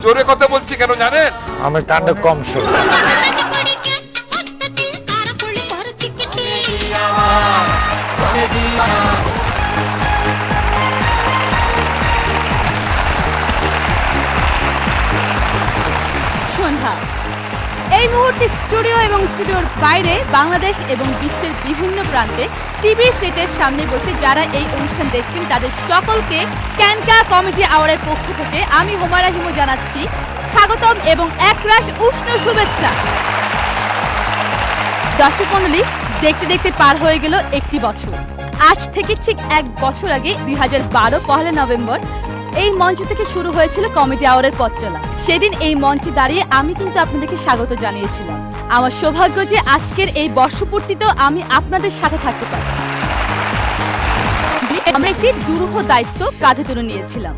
জোরে কথা বলছি কেন জানেন? আমি কাণ্ড কম শুনি। সন্ধ্যা এই মুহূর্তে স্টুডিও এবং স্টুডিওর বাইরে বাংলাদেশ এবং বিশ্বের বিভিন্ন প্রান্তে টিভি সেটের সামনে বসে যারা এই অনুষ্ঠান দেখছেন তাদের সকলকে ক্যানকা কমেডি আওয়ারের পক্ষ থেকে আমি হুমায়রা হিমু জানাচ্ছি স্বাগতম এবং একরাশ উষ্ণ শুভেচ্ছা। দর্শক মণ্ডলী, দেখতে দেখতে পার হয়ে গেল একটি বছর। আজ থেকে ঠিক এক বছর আগে 2012 পহেলা নভেম্বর এই মঞ্চ থেকে শুরু হয়েছিল কমেডি আওয়ারের পথ চলা। সেদিন এই মঞ্চে দাঁড়িয়ে আমি কিন্তু আপনাদেরকে স্বাগত জানিয়েছিলাম। আমার সৌভাগ্য যে আজকের এই বর্ষপূর্তিতেও আমি আপনাদের সাথে থাকতে পারি। আমরা একটি দুরূহ দায়িত্ব কাঁধে তুলে নিয়েছিলাম,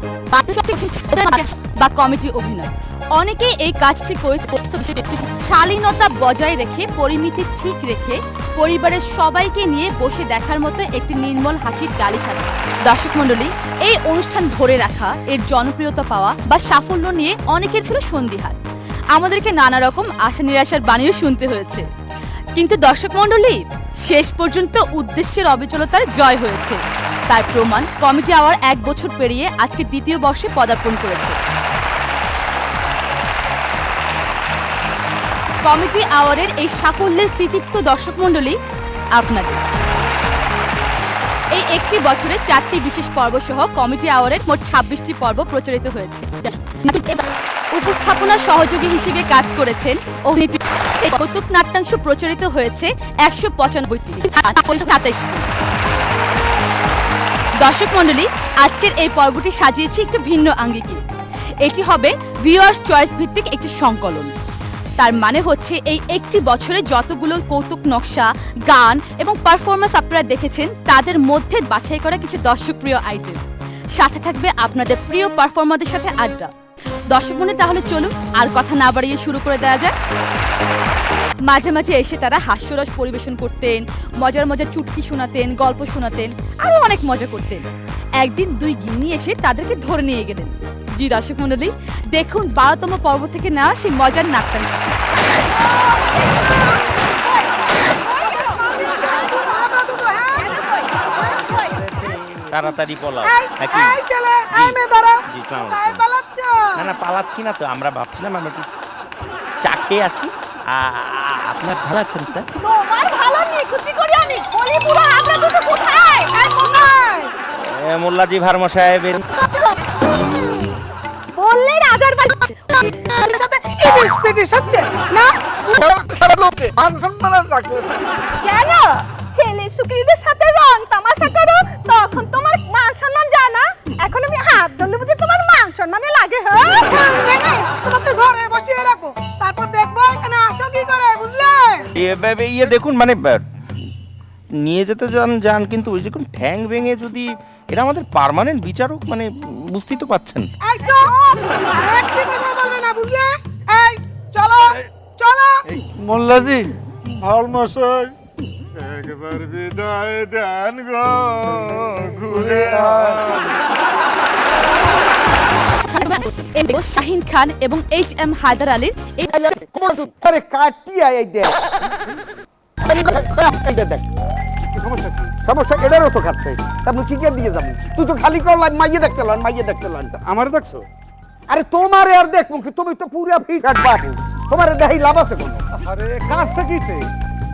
বা কমেডি অভিনয়। অনেকেই এই কাজটি করে শালীনতা বজায় রেখে, পরিমিতি ঠিক রেখে পরিবারের সবাইকে নিয়ে বসে দেখার মতো একটি নির্মল হাসির ডালি সাজে। দর্শক মণ্ডলী, এই অনুষ্ঠান ধরে রাখা, এর জনপ্রিয়তা পাওয়া বা সাফল্য নিয়ে অনেকের ছিল সন্দিহান। আমাদেরকে নানা রকম আশা নিরাশার বাণীও শুনতে হয়েছে, কিন্তু দর্শক মণ্ডলী, শেষ পর্যন্ত উদ্দেশ্যের অবিচলতার জয় হয়েছে। তার প্রমাণ কমেডি আওয়ার এক বছর পেরিয়ে আজকে দ্বিতীয় বর্ষে পদার্পণ করেছে। কমেডি আওয়ারের এই সাফল্যের কৃতিত্ব দর্শক মণ্ডলী আপনাদের। এই একটি বছরে 4টি বিশেষ পর্ব সহ কমেডি আওয়ারের মোট 26টি পর্ব প্রচারিত হয়েছে। উপস্থাপনা সহযোগী হিসেবে কাজ করেছেন অভিনেত্রী। কৌতুক নাট্যাংশ প্রচারিত হয়েছে 195টি। দর্শক মণ্ডলী, আজকের এই পর্বটি সাজিয়েছি একটু ভিন্ন আঙ্গিকে। এটি হবে ভিউয়ার্স চয়েস ভিত্তিক একটি সংকলন। তার মানে হচ্ছে এই একটি বছরে যতগুলো কৌতুক নকশা, গান এবং পারফরমেন্স আপনারা দেখেছেন তাদের মধ্যে বাছাই করা কিছু দর্শকপ্রিয় আইটেম। সাথে থাকবে আপনাদের প্রিয় পারফর্মারদের সাথে আড্ডা। দর্শক মনে তাহলে চলুন আর কথা না বাড়িয়ে শুরু করে দেওয়া যায়। মাঝে মাঝে এসে তারা হাস্যরস পরিবেশন করতেন, মজার মজার চুটকি শোনাতেন, গল্প শোনাতেন, আরও অনেক মজা করতেন। একদিন 2 গিন্নি এসে তাদেরকে ধরে নিয়ে গেলেন। জি দর্শক মণ্ডলী, দেখুন 12তম পর্ব থেকে নেওয়া সেই মজার নাট্যাংশ। তাড়াতাড়ি পলাও। না না, পালাচ্ছি না তো, আমরা ভাবছিলাম আমরা একটু চা খেয়ে আসি। আপনার ভালো আছেন তো? তোমার ভালো নেই, কুচি করি আমি বলি পুরো আমরা দুটো কোথায়? কোথায়? মোল্লাজি ভার্মা সাহেবের বললে রাজার বাড়ি সাথে ইলিশ পিটিশ হচ্ছে না? কেন ছেলে সুকরিদের সাথে রং তামাশা করো তখন তোমার মান সম্মান যায় না? এখন আমি হাত ধরলে বুঝি তোমার মান সম্মানে লাগে? হ্যাঁ, তোমাকে ঘরে বসিয়ে রাখো, তারপর দেখবো এখানে আসো কি করে, বুঝলে? ইয়ে দেখুন, মানে নিয়ে যেতে যান কিন্তু ওই দেখুন ঠ্যাং ভেঙে যদি, এটা আমাদের পার্মানেন্ট বিচারক, মানে বুঝতেই তো পাচ্ছেন। এই চুপ, একটি কথা বলবে না, বুঝলে? এই চলো চলো। মোল্লাজি ভালমশাই, একবার বিদায় দেন গো, ঘুরে শাহিন খান এবং HM হায়দার আলীর এই সমস্যা এটারও তো কাটছে, তারপর কি দিয়ে যাবো? তুই তো খালি করলাম মাইয়ে দেখতে লান, মাইয়ে দেখতে লান। আমার দেখছো? আরে তোমারে আর দেখবো কি? তুমি তো পুরা ফিট বাবু, তোমারে দেখাই লাভ আছে কোনো? আরে কাটছে কিতে?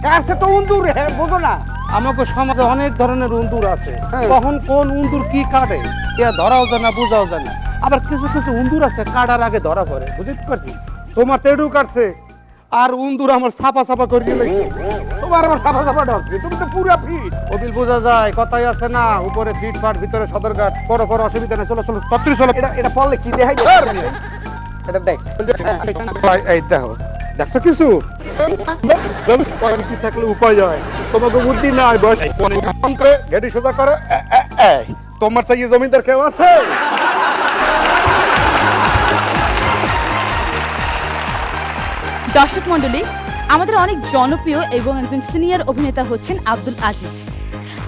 কাটছে তো উন্দুর, হ্যাঁ বোঝো না? আমাকে সমাজে অনেক ধরনের উন্দুর আছে, হ্যাঁ। কখন কোন উন্দুর কি কাটে এ ধরাও যায় না, বোঝাও যায় না। আবার কিছু কিছু উন্দুর আছে কাটার আগে ধরা পড়ে, বুঝতে পারছি? তোমার তেডু কাটছে আর উন্দুর আমার ছাপা ছাপা করে গেছে। তোমার আমার সাফা সাফা ডরছে, তুমি তো পুরা ফিট। ওবিল বোঝা যায়, কথাই আছে না, উপরে ফিট ফাট ভিতরে সদরঘাট, পরে পরে অসুবিধা নেই, চলো চলো তত্ত্বই চলো। এটা এটা পড়লে কি দেখাই? এটা দেখ, এই দেখো, দেখছো কিছু কি থাকলে উপায় হয়, তোমাকে বুদ্ধি নাই, গেটি সোজা করে। তোমার চাইয়ে জমিদার কেউ আছে? দর্শক মণ্ডলী, আমাদের অনেক জনপ্রিয় এবং একজন সিনিয়র অভিনেতা হচ্ছেন আব্দুল আজিজ।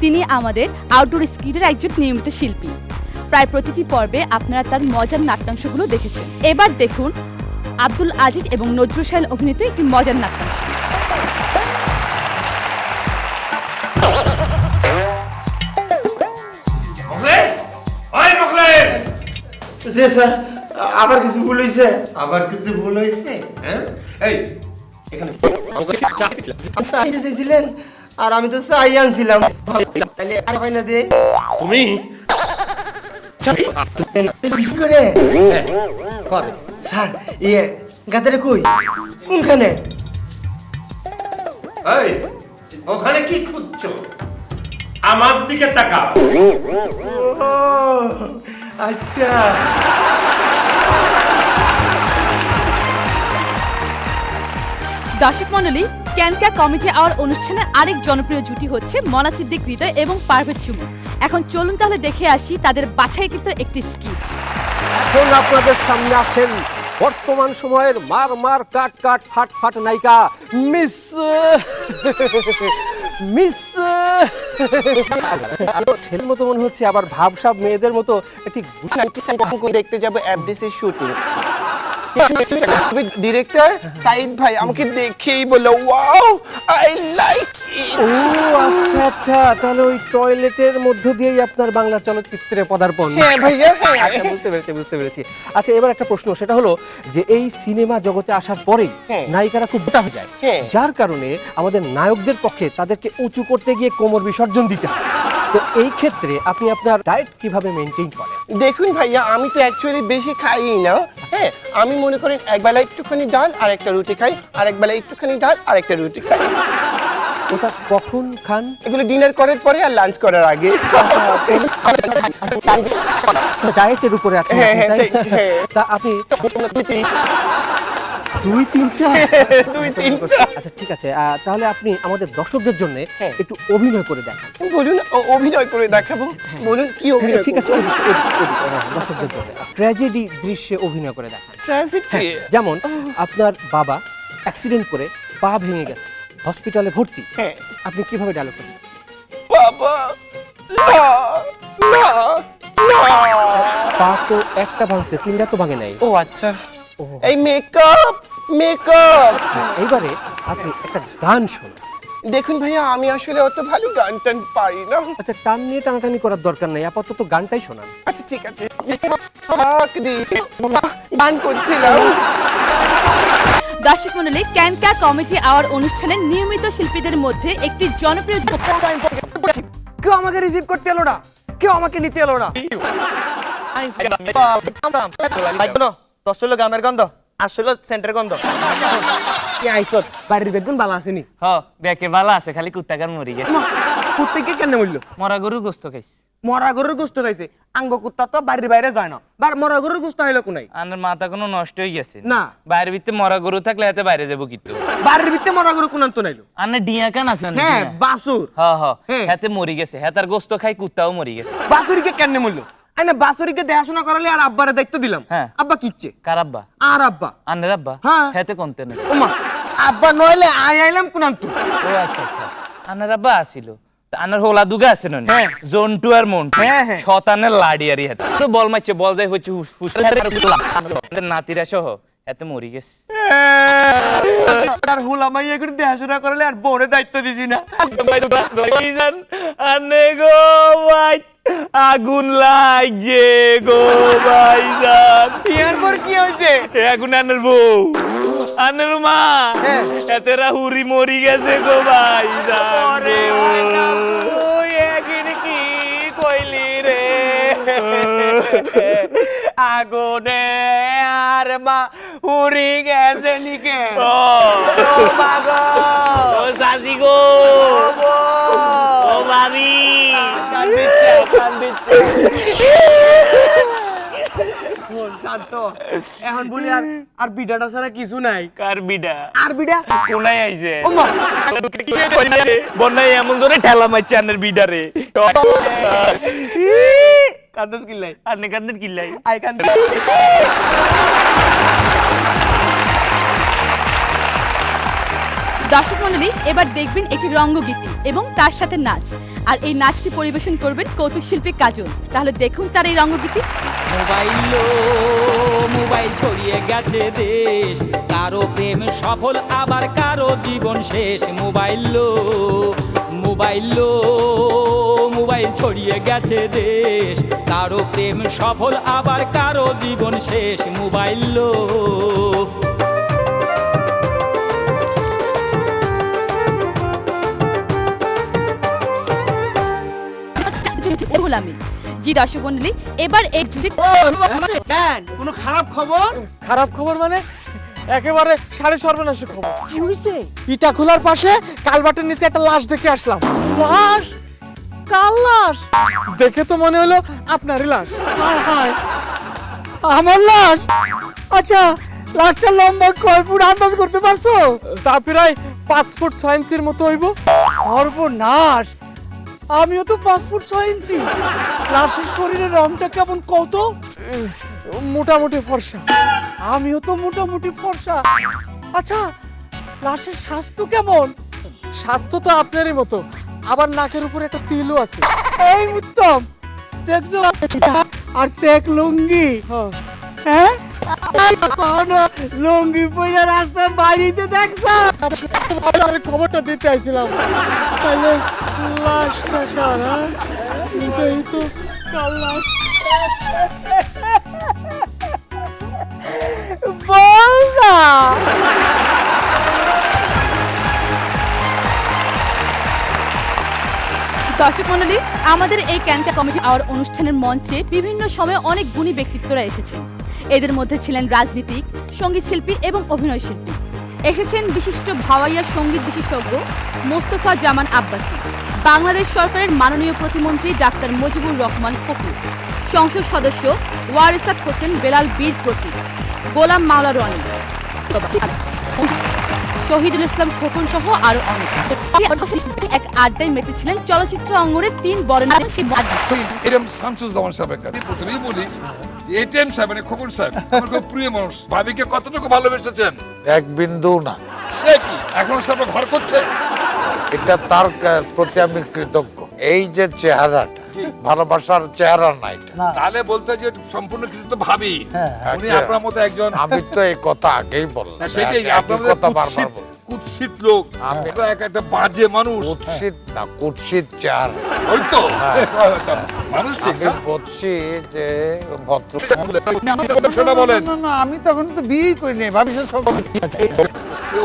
তিনি আমাদের আউটডোর স্কিটের একজন নিয়মিত শিল্পী। প্রায় প্রতিটি পর্বে আপনারা তার মজার নাট্যাংশগুলো দেখেছেন। এবার দেখুন আব্দুল আজিজ এবং নজরুল সাহেল অভিনীত একটি মজার নাট্যাংশ। জি স্যার, আবার কিছু ভুল হয়েছে? আবার কিছু ভুল হয়েছে? হ্যাঁ, এই এখানে আপনি চাইছিলেন আর আমি তো চাই আনছিলাম, তাহলে আর হয় না দে তুমি করে করে স্যার। ইয়ে গাদারে কই, কোনখানে? এই ওখানে কি খুঁজছো? আমার দিকে তাকাও। ও আচ্ছা, দর্শক মণ্ডলী, ক্যানকা কমিটি আওয়ার অনুষ্ঠানের আরেক জনপ্রিয় জুটি হচ্ছে মনা সিদ্দিক হৃদয় এবং পারভেজ সুমন। এখন চলুন তাহলে দেখে আসি তাদের বাছাইকৃত একটি স্কিট। এখন আপনাদের সামনে আছেন বর্তমান সময়ের মার মার কাট কাট ফাট ফাট নায়িকা মিস মিস ছেলের মতো মনে হচ্ছে, আবার ভাবসাব মেয়েদের মতো একটি দেখতে যাবো এফডিসি শুটিং। ডিরেক্টর সাইদ ভাই আমাকে দেখেই বললো ওয়াও আই লাইক ইট। ও আচ্ছা আচ্ছা, তাহলে ওই টয়লেটের মধ্য দিয়েই আপনার বাংলা চলচ্চিত্রে পদার্পণ। হ্যাঁ ভাইয়া, হ্যাঁ। আচ্ছা, বুঝতে পেরেছি। আচ্ছা, এবার একটা প্রশ্ন, সেটা হলো যে এই সিনেমা জগতে আসার পরেই হ্যাঁ। নায়িকারা খুব মোটা হয়ে যায়, হ্যাঁ। যার কারণে আমাদের নায়কদের পক্ষে তাদেরকে উঁচু করতে গিয়ে কোমর বিসর্জন দিতে হয়। তো এই ক্ষেত্রে আপনি আপনার ডায়েট কিভাবে মেনটেন করেন? দেখুন ভাইয়া, আমি তো অ্যাকচুয়ালি বেশি খাই না। হ্যাঁ, আমি মনে করেন একবেলা একটুখানি ডাল আর একটা রুটি খাই, আর একবেলা একটুখানি ডাল আর একটা রুটি খাই। ওটা কখন খান? এগুলো ডিনার করার পরে আর লাঞ্চ করার আগে। ডায়েটের উপরে আছেন হ্যাঁ, আপনি, তাই? হ্যাঁ, হ্যাঁ। তা আপনি দুই তিনটা? আচ্ছা ঠিক আছে, তাহলে আপনি আমাদের দর্শকদের জন্য হ্যাঁ। একটু অভিনয় করে দেখান। বলুন, অভিনয় করে দেখাবো? বলুন কি অভিনয়? ঠিক আছে, দর্শকদের জন্য ট্র্যাজেডি দৃশ্যে অভিনয় করে দেখান। ট্র্যাজেডি? যেমন আপনার বাবা অ্যাক্সিডেন্ট করে পা ভেঙে গেছে, হসপিটালে ভর্তি, হ্যাঁ। আপনি কিভাবে ডায়লগ করবেন? বাবা না না না। পা তো একটা ভাঙছে, তিনটা তো ভাঙে নাই। ও আচ্ছা, ও, এই মেকআপ মেকআপ। হ্যাঁ, এইবারে আপনি একটা গান শোনান। দেখুন ভাইয়া, আমি আসলে অত ভালো গান টান পারি না। আচ্ছা, টান নিয়ে টানাটানি করার দরকার নাই, আপাতত গানটাই শোনান। আচ্ছা ঠিক আছে, গান করছিলাম। দর্শক মণ্ডলী, ক্যানকা কমিটি আওয়ার অনুষ্ঠানের নিয়মিত শিল্পীদের মধ্যে একটি জনপ্রিয় কেউ আমাকে রিসিভ করতে এলো না, কেউ আমাকে নিতে এলো না। দশলো গামের গন্ধ আসলে সেন্টার গন্ধ। কে আইসত? বাড়ির বেগুন বালা আসেনি? হ বেকে ভালো আছে, খালি কুত্তাকার মরি গেছে। কুত্তে কে কেন মরলো? মরা গরু গোস্ত খাইছে। মরা গরুর গোস্ত খাইছে? আঙ্গ কুত্তা তো বাড়ির বাইরে যায় না, মরা গরুর গোস্ত হইলো কোনাই? আনের মাথা কোনো নষ্ট হয়ে গেছে না। বাইরের ভিতরে মরা গরু থাকলে এতে বাইরে যাবো কিন্তু। বাড়ির ভিতরে মরা গরু কোনান তো নাইলো? আনের ডিয়া কান আছে না? হ্যাঁ, বাসুর। হ হ হ্যাঁ। হেতে মরি গেছে, হেতার গোস্ত খাই কুত্তাও মরি গেছে। বাসুরিকে কেন মরলো? আই না, বাসুরিকে দেখাশোনা করালে আর আব্বারে দায়িত্ব দিলাম। হ্যাঁ। আব্বা কিচ্ছে? কার আব্বা? আর আব্বা? আনের আব্বা? হ্যাঁ। হেতে কোনতে না? ওমা, আব্বা নইলে আইলাম কোনান তো? ও আচ্ছা আচ্ছা, আনের আব্বা আসিল। আনার হোলা দুগা আছে না? হ্যাঁ। জন্টু আর মন্টু। হ্যাঁ, হ্যাঁ। শতানের লাড়িয়ারি হেতে তো বল মারছে, বল যায় হচ্ছে হুস নাতিরা সহ এতে মরি গেছে। আর হুলামাই এখন দেখাশোনা করালে আর বড়ে দায়িত্ব দিছি না। আনে গো ভাই, আগুন লাগছে গো ভাইজান। ইয়ার পর কি হয়েছে? এখন আনের বউ, আনের মা, এতেরা হুরি মরি গেছে গো ভাইজান। ওই একদিন কি কইলি রে? আগুনে আর মা উড়ি গেছে নিকে। ও মাগো, ও সাসি গো, ও ভাবি, শান্ত। এখন বলি আর বিডাটা ছাড়া কিছু নাই। কার বিডা? আর বিডা কোনায় আইছে? ওমা, বন্যায় এমন ধরে ঠেলা মারছে আনের বিডারে। কান্দস কিল্লাই? আনে কান্দের কিল্লাই? আই কান্দ। দর্শক মণ্ডলী, এবার দেখবেন একটি রঙ্গগীতি এবং তার সাথে নাচ। আর এই নাচটি পরিবেশন করবেন কৌতুক শিল্পী কাজল। তাহলে দেখুন তার এই রঙ্গগীতি। মোবাইল ছড়িয়ে গেছে দেশ, কারো প্রেম সফল আবার কারো জীবন শেষ। মোবাইল ছড়িয়ে গেছে দেশ, কারো প্রেম সফল আবার কারো জীবন শেষ। মোবাইল আমি জি দর্শক মন্ডলী, এবার এই কোনো খারাপ খবর? খারাপ খবর মানে একেবারে সাড়ে সর্বনাশের খবর। কি হয়েছে? ইটা খোলার পাশে কালবাটের নিচে একটা লাশ দেখে আসলাম। লাশ? কার লাশ? দেখে তো মনে হলো আপনারই লাশ। হায় হায়, আমার লাশ? আচ্ছা, লাশটা লম্বা কয় ফুট আন্দাজ করতে পারছো? তা প্রায় 5 ফুট 6 ইঞ্চির মতো হইব। সর্বনাশ, আমিও তো 5 ফুট 6 ইঞ্চি। লাশের শরীরের রংটা কেমন কত? মোটামুটি ফর্সা। আমিও তো মোটামুটি ফর্সা। আচ্ছা, লাশের স্বাস্থ্য কেমন? স্বাস্থ্য তো আপনারই মতো, আবার নাকের উপরে একটা তিলও আছে। এই উত্তম, দেখছো? আর চেক লুঙ্গি, হ্যাঁ, লুঙ্গি পয়লা রাস্তা বাইরে দেখছো? আমি খবরটা দিতে আইছিলাম। তাইলে লাশটা কার? এই তো কার লাশ। বল না। দর্শক মণ্ডলী, আমাদের এই ক্যানকা কমিটি আওয়ার অনুষ্ঠানের মঞ্চে বিভিন্ন সময়ে অনেক গুণী ব্যক্তিত্বরা এসেছেন। এদের মধ্যে ছিলেন রাজনীতিক, সঙ্গীত শিল্পী এবং অভিনয় শিল্পী। এসেছেন বিশিষ্ট ভাওয়াইয়া সঙ্গীত বিশেষজ্ঞ মোস্তফা জামান আব্বাসী, বাংলাদেশ সরকারের মাননীয় প্রতিমন্ত্রী ডাক্তার মুজিবুর রহমান ফকির, সংসদ সদস্য ওয়ারিসাত হোসেন বেলাল বীর প্রতীক, গোলাম মাওলা রনি, শহীদুল ইসলাম খোকন সহ আরো অনেক। এক আড্ডায় মেতেছিলেন চলচ্চিত্র অঙ্গনের 3 বরেণ্য। এরকম শামসুজ্জামান সাহেবকে প্রথমেই বলি যে এটিএম সাহেব মানে খোকন সাহেব আমার খুব প্রিয় মানুষ। ভাবিকে কতটুকু ভালোবেসেছেন? এক বিন্দু না। সে কি এখন সব ঘর করছে? এটা তার প্রতি আমি কৃতজ্ঞ। এই যে চেহারাটা, ভালোবাসার চেহারা না এটা। তাহলে বলতে যে সম্পূর্ণ কিছু তো ভাবি উনি আচ্ছা, আপনার মতো একজন। আমি তো এই কথা আগেই বললাম। সেটাই একই কথা বারবার বললাম। কুৎসিত লোক, আমি তো একটা বাজে মানুষ। কুৎসিত না, কুৎসিত চেহারা। ওই তো মানুষ ঠিক আমি বলছি যে ভদ্র। সেটা বলেন। না না, আমি তখন তো বিয়েই করিনি, ভাবিস সব।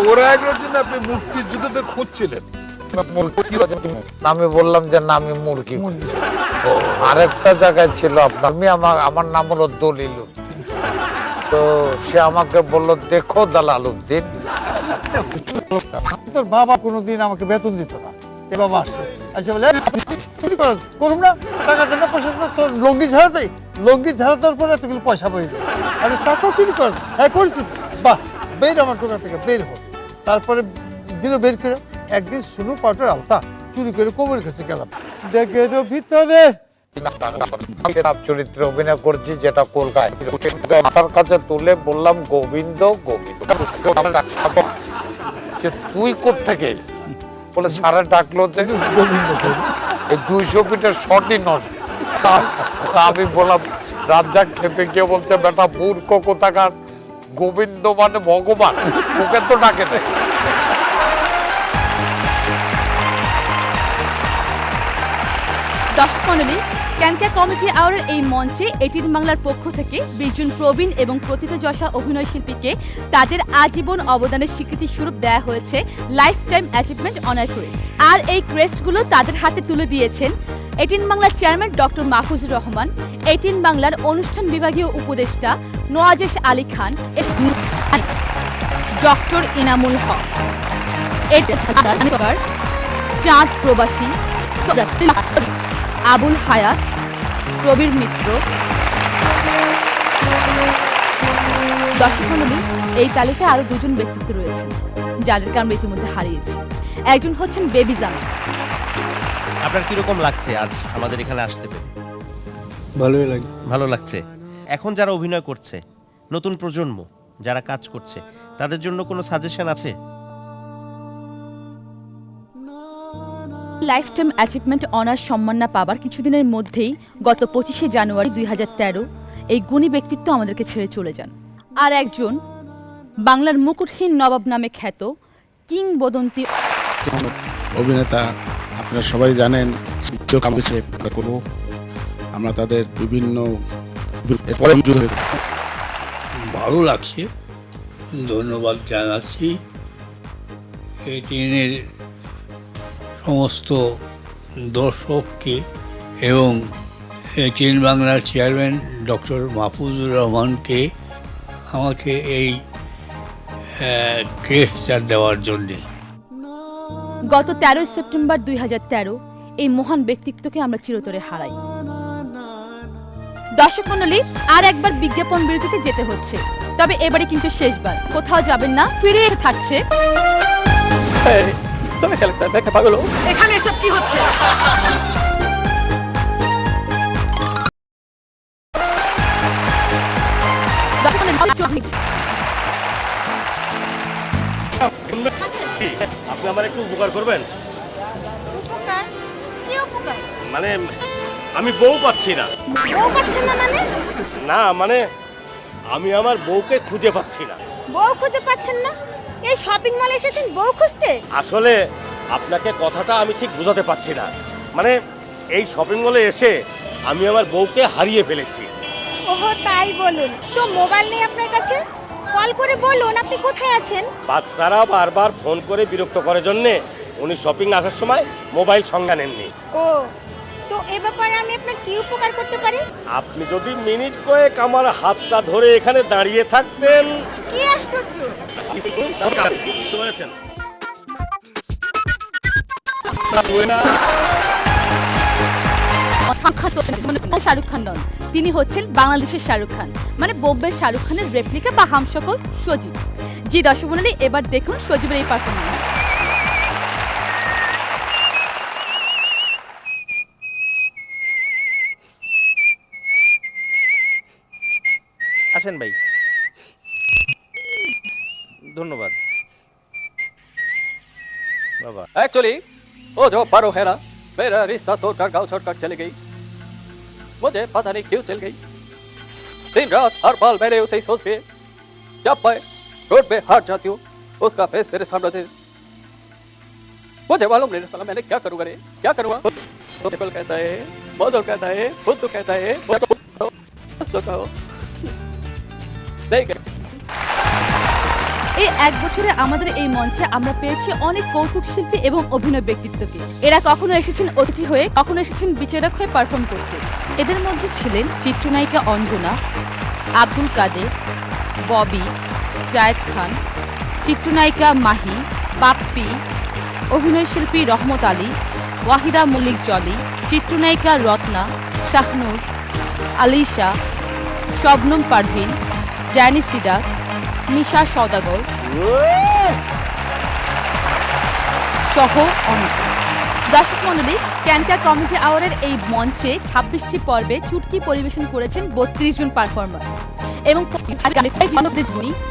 ওরা একজনের জন্য আপনি মুক্তিযুদ্ধদের খুঁজছিলেন। আমি বললাম যে না, আমি মুরগি খুঁজছি। আরেকটা জায়গায় ছিল আপনার, আমি আমার নাম হলো দলিল উদ্দিন। তো সে আমাকে বললো, দেখো দালাল উদ্দিন, তোর বাবা কোনোদিন আমাকে বেতন দিত না। এ বাবা আসে, আসে বলে করুম না, টাকা দেন না, পয়সা দেন না, তোর লঙ্গি ঝাড়াতেই, লঙ্গি ঝাড়াতার পরে এতগুলো পয়সা পড়ে গেল। আমি টাকাও চুরি কর, হ্যাঁ করেছি, বাহ বের আমার দোকান থেকে বের হোক। তারপরে দিল বের করে। একদিন শুনু পাউডার আলতা চুরি করে কোমরের কাছে গেলাম, ডেকের ভিতরে চরিত্রে অভিনয় করছি, যেটা কলকাতায় মাথার কাছে তুলে বললাম, গোবিন্দ গোবিন্দ। যে তুই কোত্থেকে? বলে সারা ডাকলো যে গোবিন্দ। এই 200 ফিটের শর্টই নষ্ট। আমি বললাম, রাজ্জাক খেপে গিয়ে বলছে, বেটা মূর্খ কোথাকার, গোবিন্দ মানে ভগবান, ওকে তো ডাকে নেই। দর্শক মণ্ডলী, ক্যানকা কমিটি আওয়ারের এই মঞ্চে এটিন বাংলার পক্ষ থেকে 20 জন প্রবীণ এবং প্রথিতযশা অভিনয় শিল্পীকে তাদের আজীবন অবদানের স্বীকৃতি স্বরূপ দেওয়া হয়েছে life time achievement honour crest. আর এই ক্রেস্টগুলো তাদের হাতে তুলে দিয়েছেন এটিন বাংলার চেয়ারম্যান ডক্টর মাহফুজুর রহমান, এটিন বাংলার অনুষ্ঠান বিভাগীয় উপদেষ্টা নওয়াজেশ আলী খান, ডক্টর ইনামুল হক, চাঁদ প্রবাসী, আবুল হায়াত, প্রবীর মিত্র। দর্শক মণ্ডলী, এই তালিকায় আরো 2 জন ব্যক্তিত্ব রয়েছেন যাদেরকে আমরা ইতিমধ্যে হারিয়েছি। একজন হচ্ছেন বেবি জামান। আপনার কিরকম লাগছে আজ আমাদের এখানে আসতে পেরে? ভালোই লাগে। ভালো লাগছে। এখন যারা অভিনয় করছে, নতুন প্রজন্ম যারা কাজ করছে, তাদের জন্য কোনো সাজেশন আছে? লাইফ টাইম অ্যাচিভমেন্ট অনার্স সম্মান না পাবার কিছুদিনের মধ্যেই গত 25শে জানুয়ারি 2013 এই গুণী ব্যক্তিত্ব আমাদেরকে ছেড়ে চলে যান। আর একজন বাংলার মুকুটহীন নবাব নামে খ্যাত কিংবদন্তি অভিনেতা আপনারা সবাই জানেন, করবো আমরা তাদের বিভিন্ন ভালো লাগছে, ধন্যবাদ জানাচ্ছি এটিএনের সমস্ত দর্শককে এবং এটিএন বাংলার চেয়ারম্যান ডক্টর মাহফুজুর রহমানকে আমাকে এই ক্রেস্টটা দেওয়ার জন্যে। গত 13 সেপ্টেম্বর 2013 এই মহান ব্যক্তিত্বকে আমরা চিরতরে হারাই। দর্শক মণ্ডলী, আর একবার বিজ্ঞাপন বিরতিতে যেতে হচ্ছে, তবে এবারে কিন্তু শেষবার। কোথাও যাবেন না, ফিরে থাকছে এখানে। এসব কি হচ্ছে? আপনি আমার একটু উপকার করবেন? উপকার? কি উপকার? মানে আমি বউ পাচ্ছি না। বউ পাচ্ছেন না মানে? না মানে আমি আমার বউকে খুঁজে পাচ্ছি না। বউ খুঁজে পাচ্ছেন না? এই শপিং মলে এসেছেন বউ খুঁজতে? আসলে আপনাকে কথাটা আমি ঠিক বোঝাতে পারছি না। মানে এই শপিং মলে এসে আমি আমার বউকে হারিয়ে ফেলেছি। ওহো, তাই বলুন। তো মোবাইল নেই আপনার কাছে? কল করে বলুন আপনি কোথায় আছেন। বাচ্চারা বারবার ফোন করে বিরক্ত করার জন্যে উনি শপিং আসার সময় মোবাইল সঙ্গে নেননি। ও, তো এ ব্যাপারে আমি আপনার কি উপকার করতে পারি? আপনি যদি মিনিট কয়েক আমার হাতটা ধরে এখানে দাঁড়িয়ে থাকতেন। কি আশ্চর্য! বুঝতে পেরেছেন? শাহরুখ খান নন, তিনি হচ্ছেন বাংলাদেশের শাহরুখ খান, মানে বোম্বের শাহরুখ খানের রেপ্লিকা বা হামশকল সজীব। জি দর্শক মণ্ডলী, এবার দেখুন সজীবের এই পারফরম্যান্স। আসেন ভাই, ধন্যবাদ বাবা। एक्चुअली वो जो पारो है ना, मेरा रिश्ता तोड़कर गाँव छोड़कर चली गई। मुझे पता नहीं क्यों चल गई। दिन रात हर पल मैंने उसे ही सोच के, जब मैं रोड पे हार जाती हूँ उसका फेस मेरे सामने से। मुझे मालूम नहीं साला मैंने क्या करूँगा रे, क्या करूँगा। बिल्कुल कहता है, मधुर कहता है, बुद्धू कहता है, এই এক বছরে আমাদের এই মঞ্চে আমরা পেয়েছি অনেক কৌতুক শিল্পী এবং অভিনয় ব্যক্তিত্বকে। এরা কখনো এসেছেন অতিথি হয়ে, কখনো এসেছেন বিচারক হয়ে পারফর্ম করতে। এদের মধ্যে ছিলেন চিত্রনায়িকা অঞ্জনা, আব্দুল কাদের, ববি, জায়েদ খান, চিত্রনায়িকা মাহি, বাপ্পি, অভিনয়শিল্পী রহমত আলী, ওয়াহিদা মল্লিক জলি, চিত্রনায়িকা রত্না, শাহনুর, আলিশা, শবনম পারভিন, ড্যানি সিডাক, মিশা সওদাগর সহ অনেক। দর্শক মণ্ডলী, ক্যানকার কমিটি আওয়ারের এই মঞ্চে 26টি পর্বে চুটকি পরিবেশন করেছেন 32 জন পারফর্মার এবং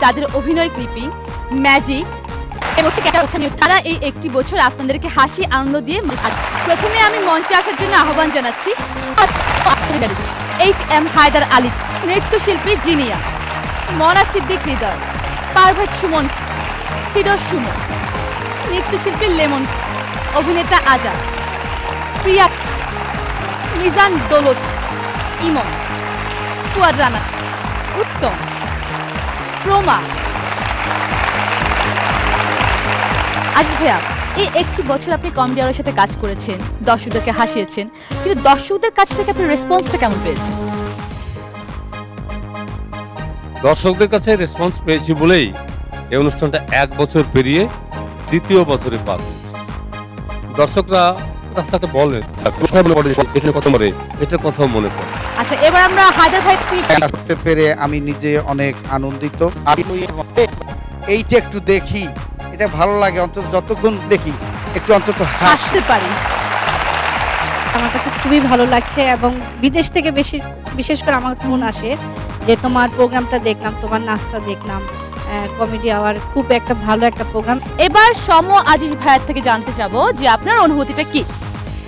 তাদের অভিনয় ক্লিপিং, ম্যাজিক এবং তারা এই একটি বছর আপনাদেরকে হাসি আনন্দ দিয়ে। প্রথমে আমি মঞ্চে আসার জন্য আহ্বান জানাচ্ছি HM হায়দার আলী, নৃত্যশিল্পী জিনিয়া, মনা সিদ্দিক হৃদয়, পারভেজ সুমন, সিডর সুমন, নৃত্যশিল্পী লেমন, অভিনেতা আজাদ, প্রিয়া, মিজান দৌলত, ইমন, ফুয়াদ রানা, উত্তম, প্রমা। আজ ভাইয়া, এই একটি বছর আপনি কমেডি আওয়ারের সাথে কাজ করেছেন, দর্শকদেরকে হাসিয়েছেন, কিন্তু দর্শকদের কাছ থেকে আপনার রেসপন্সটা কেমন পেয়েছেন? দর্শকদের কাছে রেসপন্স পেয়েছি বলেই এই অনুষ্ঠানটা 1 বছর পেরিয়ে 2য় বছরে পাস। দর্শকরা রাস্তাতে বলেন, এটা কথা মনে পড়ে। আচ্ছা, এবার আমরা হায়দার ভাই করতে পেরে আমি নিজে অনেক আনন্দিত। আমি এইটা একটু দেখি, এটা ভালো লাগে, অন্তত যতক্ষণ দেখি একটু অন্তত হাসতে পারি। আমার কাছে খুবই ভালো লাগছে এবং বিদেশ থেকে বিশেষ করে আমার ফোন আসে যে তোমার প্রোগ্রামটা দেখলাম, তোমার নাচটা দেখলাম কমেডি আওয়ার খুব একটা ভালো একটা প্রোগ্রাম। এবার সম আজিজ ভাইয়ের থেকে জানতে চাবো যে আপনার অনুভূতিটা কি।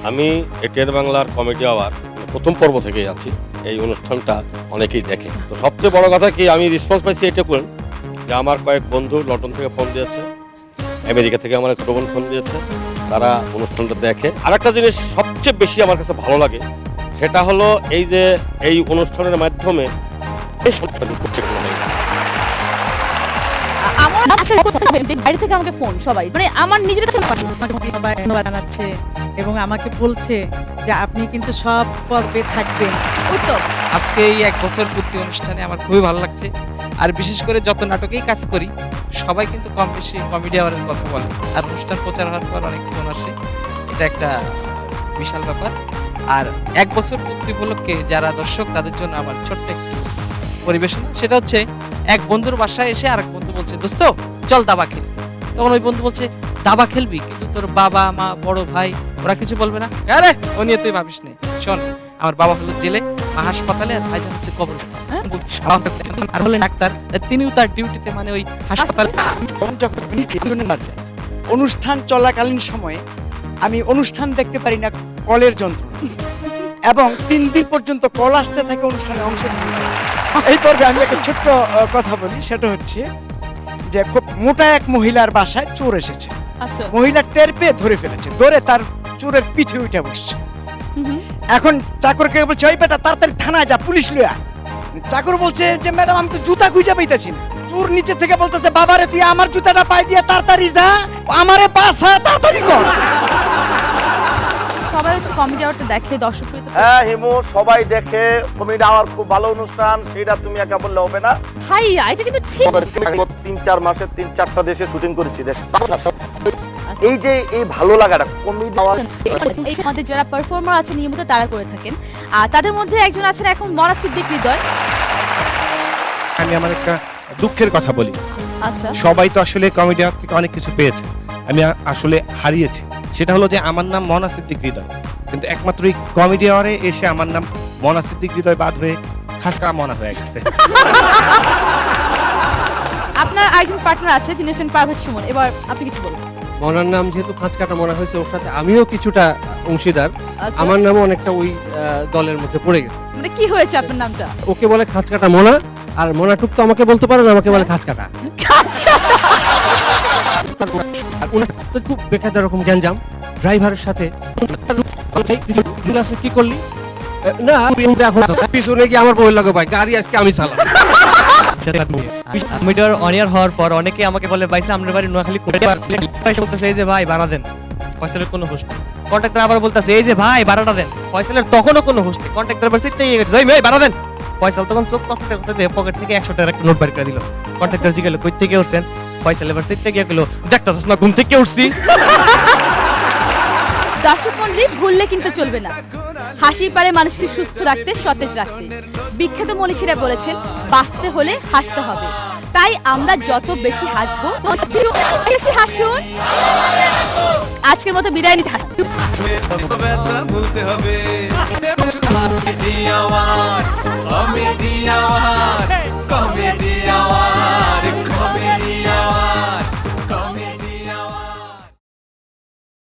আমি এটিএন বাংলার কমেডি আওয়ার প্রথম পর্ব থেকেই আছি। এই অনুষ্ঠানটা অনেকেই দেখে। তো সবচেয়ে বড় কথা কি, আমি রেসপন্স পাইছি এটুকু যে আমার কয়েক বন্ধু লন্ডন থেকে ফোন দিয়েছে, আমেরিকা থেকে আমার ছোট বোন ফোন দিয়েছে, তারা অনুষ্ঠানটা দেখে। আর একটা জিনিস সবচেয়ে বেশি আমার কাছে ভালো লাগে, সেটা হলো এই যে এই অনুষ্ঠানের মাধ্যমে বাড়ি থেকে আমাকে ফোন সবাই, মানে আমার নিজের বানাচ্ছে এবং আমাকে বলছে যে আপনি কিন্তু সব পর্বে থাকবেন। আজকে এই 1 বছর পূর্তি অনুষ্ঠানে আমার খুবই ভালো লাগছে। আর বিশেষ করে যত নাটকেই কাজ করি সবাই কিন্তু কম বেশি কমেডি আওয়ারের কথা বলে। আর অনুষ্ঠান প্রচার হওয়ার পর অনেক ফোন আসে, এটা একটা বিশাল ব্যাপার। আর 1 বছর পূর্তি উপলক্ষে যারা দর্শক তাদের জন্য আমার ছোট্ট একটু পরিবেশনা, সেটা হচ্ছে এক বন্ধুর বাসায় এসে আরেক বন্ধু বলছে, দোস্ত চল দাবা খেলি। তখন ওই বন্ধু বলছে, দাবা খেলবি কিন্তু তোর বাবা মা বড় ভাই ওরা কিছু বলবে না? আরে ও নিয়ে তুই ভাবিস নে। শোন, আমার বাবা হলো জেলে, মা হাসপাতালে, আর ভাইজান হচ্ছে কবরস্থান, আর হলেন ডাক্তার, তিনিও তার ডিউটিতে, মানে ওই হাসপাতালে। অনুষ্ঠান চলাকালীন সময়ে আমি অনুষ্ঠান দেখতে পারি না, কলের যন্ত্রণা, এবং 3 দিন পর্যন্ত কল আসতে থাকে অনুষ্ঠানে অংশ নিতে। এই পর্বে আমি একটা ছোট্ট কথা বলি, সেটা হচ্ছে যে খুব মোটা এক মহিলার বাসায় চোর এসেছে। মহিলা টের পেয়ে ধরে ফেলেছে, ধরে তার চোরের পিঠে উঠে বসছে। এখন চাকরকে বলছে, ওই বেটা তাড়াতাড়ি থানায় যা, পুলিশ লইয়া। চাকর বলছে যে ম্যাডাম আমি তো জুতা খুঁজে পাইতেছি না। চোর নিচে থেকে বলতেছে, বাবারে তুই আমার জুতাটা পাই দিয়ে তাড়াতাড়ি যা, আমারে বাঁচা, তাড়াতাড়ি কর। সবাই হচ্ছে কমেডি আওয়ারটা দেখে, দর্শক। হ্যাঁ হিমু, সবাই দেখে কমেডি আওয়ার, খুব ভালো অনুষ্ঠান, সেটা তুমি একা বললে হবে না ভাই। এটা কিন্তু ঠিক। 3-4 মাসে 3-4টা দেশে শুটিং করেছি। দেখ এই যে এই ভালো লাগাটা কমেডি আওয়ার, এই আমাদের যারা পারফর্মার আছে নিয়মিত তারা করে থাকেন। আর তাদের মধ্যে একজন আছেন এখন মনা সিদ্দিক হৃদয়। আমি আমার একটা দুঃখের কথা বলি। আচ্ছা, সবাই তো আসলে কমেডি আওয়ার থেকে অনেক কিছু পেয়েছে, আমি আসলে হারিয়েছি। সেটা হলো যে আমার নাম মনা সিদ্দিক হৃদয়, কিন্তু একমাত্র এই কমেডি আওয়ারে এসে আমার নাম মনা সিদ্দিক হৃদয় বাদ হয়ে খাসকা মনা হয়ে গেছে। আপনার একজন পার্টনার আছে যিনি হচ্ছেন পারভেজ সুমন, এবার আপনি কিছু বলুন। মনার নাম যেহেতু খাঁচকাটা মনে হয়েছে, ওর সাথে আমিও কিছুটা অংশীদার। আচ্ছা। আমার নামও অনেকটা ওই দলের মধ্যে পড়ে গেছে। মানে কি হয়েছে আপনার নামটা? ওকে বলে খাঁচকাটা মনা, আর মনাটুক তো আমাকে বলতে পারে না, আমাকে বলে খাঁচকাটা। খুব বেকার রকম গ্যাঞ্জাম ড্রাইভারের সাথে। কি করলি না, এখন পিছনে গিয়ে আমার বই লাগে, ভাই গাড়ি আজকে আমি চালাই। মিটার অন ইয়ার হওয়ার পর অনেকে আমাকে বলে, ভাইসা আপনার বাড়ি নোয়াখালী বলতেছে, এই যে ভাই ভাড়া দেন, ফয়সালের কোনো হুঁশ নেই। কন্ট্রাক্টর আবার বলতেছে, এই যে ভাই ভাড়াটা দেন, ফয়সালের তখনও কোনো হুঁশ নেই। কন্ট্রাক্টর আবার সিটে গিয়ে গেছে, ভাই ভাড়া দেন। ফয়সাল তখন চোখ কষতে কষতে পকেট থেকে 100 টাকার একটা নোট বের করে দিল। কন্ট্রাক্টর জিজ্ঞেস, কই থেকে উঠছেন? ফয়সাল এবার সিটে গিয়ে গেল, দেখতেছিস না ঘুম থেকে উঠছি। দর্শক মন্ডলী, ভুললে কিন্তু চলবে না, হাসি পারে মানুষকে সুস্থ রাখতে, সতেজ রাখতে। বিখ্যাত মনীষীরা বলেছেন, বাঁচতে হলে হাসতে হবে। তাই আমরা যত বেশি হাসবো, হাসুন। আজকের মতো বিদায় নিতে ভুলতে হবে